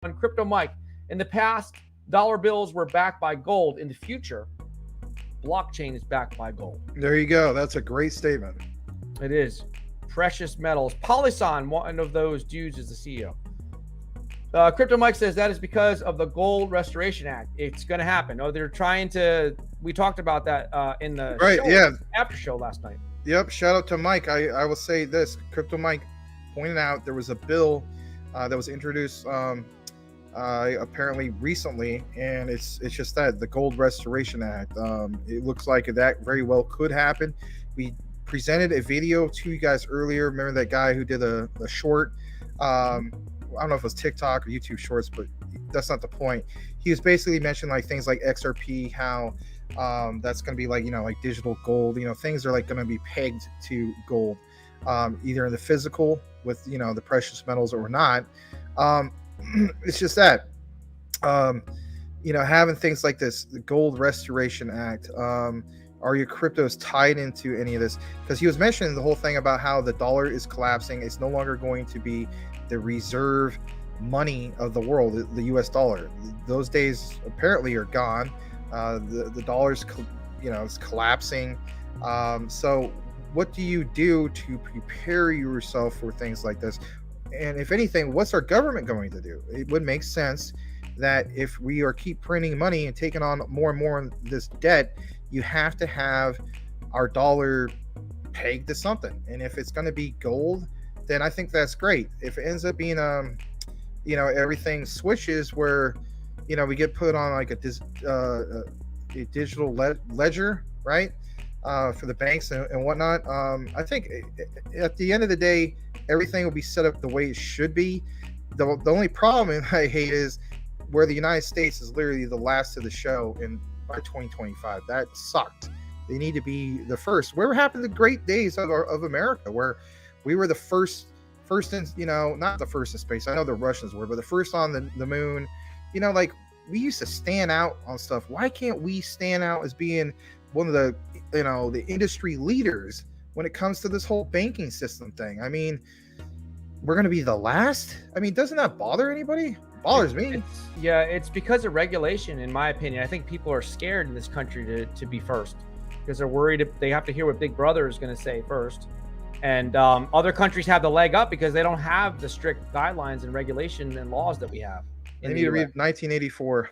on Crypto Mike. In the past, dollar bills were backed by gold. In the future, blockchain is backed by gold. There you go. That's a great statement. It is. Precious metals. Polyson, one of those dudes, is the CEO. Crypto Mike says that is because of the Gold Restoration Act. It's going to happen. Oh, they're trying to. We talked about that in the after show last night. Yep. Shout out to Mike. I will say this. Crypto Mike pointed out there was a bill that was introduced apparently recently, and it's just that the Gold Restoration Act. It looks like that very well could happen. We presented a video to you guys earlier. Remember that guy who did a short? I don't know if it was TikTok or YouTube Shorts, but that's not the point. He was basically mentioning like things like XRP, how that's going to be like, like digital gold, things are like going to be pegged to gold, either in the physical with, the precious metals or not. It's just that, having things like this, the Gold Restoration Act, are your cryptos tied into any of this? Because he was mentioning the whole thing about how the dollar is collapsing. It's no longer going to be the reserve money of the world, the US dollar. Those days apparently are gone. The dollar's, is collapsing. So what do you do to prepare yourself for things like this? And if anything, what's our government going to do? It would make sense that if we are keep printing money and taking on more and more of this debt, you have to have our dollar pegged to something. And if it's going to be gold, then I think that's great. If it ends up being, everything switches where, we get put on like a digital ledger, right? For the banks and whatnot. I think at the end of the day, everything will be set up the way it should be. The only problem I hate is where the United States is literally the last of the show by 2025. That sucked. They need to be the first. Where happened the great days of America, where we were the first in, not the first in space. I know the Russians were, but the first on the moon. Like we used to stand out on stuff. Why can't we stand out as being one of the, the industry leaders when it comes to this whole banking system thing? I mean, we're going to be the last. I mean, doesn't that bother anybody? It bothers me. It's because of regulation, in my opinion. I think people are scared in this country to be first because they're worried they have to hear what Big Brother is going to say first. And other countries have the leg up because they don't have the strict guidelines and regulation and laws that we have. They need to read 1984.